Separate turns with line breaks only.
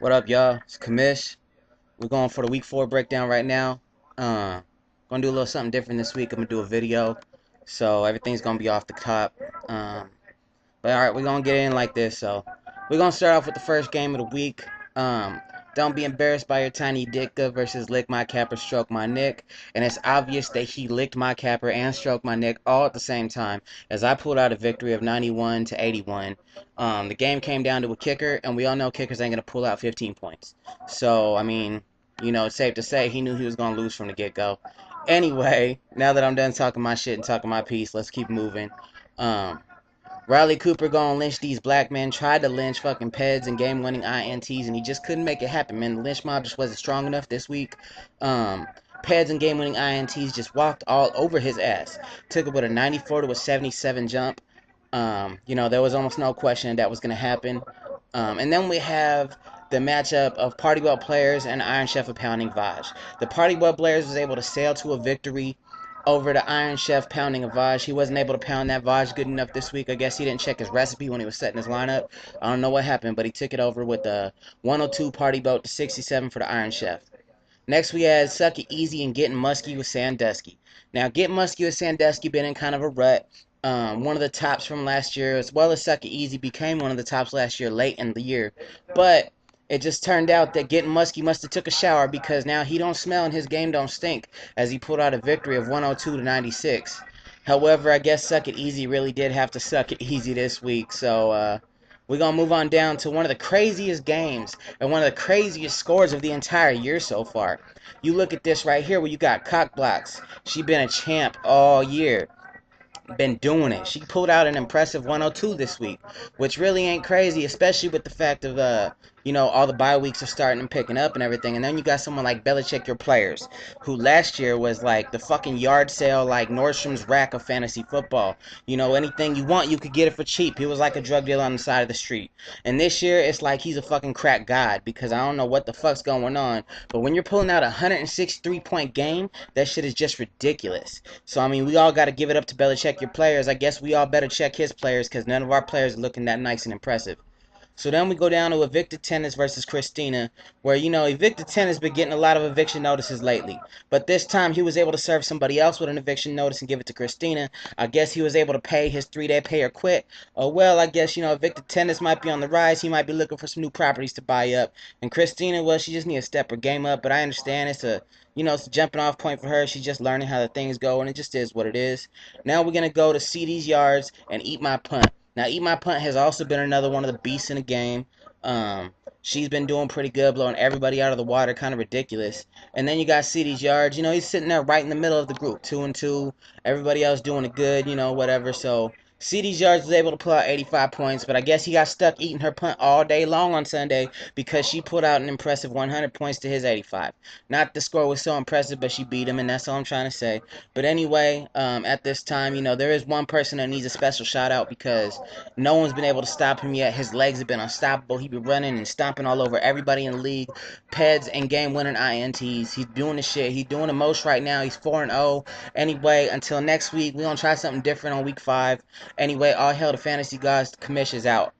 What up, y'all? It's Kamish. We're going for the week 4 breakdown right now. Gonna do a little something different this week. I'm gonna do a video, so everything's gonna be off the top. But alright, we're gonna get in like this. So we're gonna start off with the first game of the week. Um, don't be embarrassed by your tiny dicka versus lick my capper, stroke my nick. And it's obvious that he licked my capper and stroked my nick all at the same time, as I pulled out a victory of 91 to 81. The game came down to a kicker, and we all know kickers ain't gonna pull out 15 points. So I mean, it's safe to say he knew he was gonna lose from the get-go. Anyway, now that I'm done talking my shit and talking my piece, let's keep moving. Um, Riley Cooper gonna lynch these black men, tried to lynch fucking Peds and game-winning INTs, and he just couldn't make it happen, man. The lynch mob just wasn't strong enough this week. Peds and game-winning INTs just walked all over his ass. Took it with a 94 to a 77 jump. There was almost no question that was gonna happen. And then we have the matchup of Party Well players and Iron Chef of pounding Vaj. The Party Well players was able to sail to a victory over the Iron Chef pounding a Vaj. He wasn't able to pound that Vaj good enough this week. I guess he didn't check his recipe when he was setting his lineup. I don't know what happened, but he took it over with the 102 Party Boat to 67 for the Iron Chef. Next we had Suck It Easy and Getting Musky with Sandusky. Now, Getting Musky with Sandusky been in kind of a rut. One of the tops from last year, as well as Suck It Easy, became one of the tops last year, late in the year. But it just turned out that Getting Musky must have took a shower, because now he don't smell and his game don't stink, as he pulled out a victory of 102 to 96. However, I guess Suck It Easy really did have to suck it easy this week, so we're going to move on down to one of the craziest games and one of the craziest scores of the entire year so far. You look at this right here where you got Cock Blocks. She been a champ all year. Been doing it. She pulled out an impressive 102 this week, which really ain't crazy, especially with the fact of all the bye weeks are starting and picking up and everything. And then you got someone like Belichick Your Players, who last year was like the fucking yard sale, like Nordstrom's rack of fantasy football. Anything you want, you could get it for cheap. He was like a drug dealer on the side of the street. And this year, it's like he's a fucking crack god, because I don't know what the fuck's going on, but when you're pulling out a 163-point game, that shit is just ridiculous. So, I mean, we all got to give it up to Belichick Your Players. I guess we all better check his players, because none of our players are looking that nice and impressive. So then we go down to Evicted Tennis versus Christina, where, Evicted Tennis been getting a lot of eviction notices lately. But this time he was able to serve somebody else with an eviction notice and give it to Christina. I guess he was able to pay his 3-day pay or quit. Oh, well, I guess, Evicted Tennis might be on the rise. He might be looking for some new properties to buy up. And Christina, well, she just needs to step her game up. But I understand it's a jumping off point for her. She's just learning how the things go, and it just is what it is. Now we're going to go to CD's Yards and Eat My Punt. Now, Eat My Punt has also been another one of the beasts in the game. She's been doing pretty good, blowing everybody out of the water, kind of ridiculous. And then you got CD's Yards. He's sitting there right in the middle of the group, 2-2. Everybody else doing it good, whatever. So CD's Yards was able to pull out 85 points, but I guess he got stuck eating her punt all day long on Sunday, because she put out an impressive 100 points to his 85. Not the score was so impressive, but she beat him, and that's all I'm trying to say. But anyway, at this time, there is one person that needs a special shout out, because no one's been able to stop him yet. His legs have been unstoppable. He been running and stomping all over everybody in the league. Peds and game-winning INTs. He's doing the shit. He's doing the most right now. He's 4-0. Anyway, until next week, we're going to try something different on week 5. Anyway, all hail the fantasy gods. Commish is out.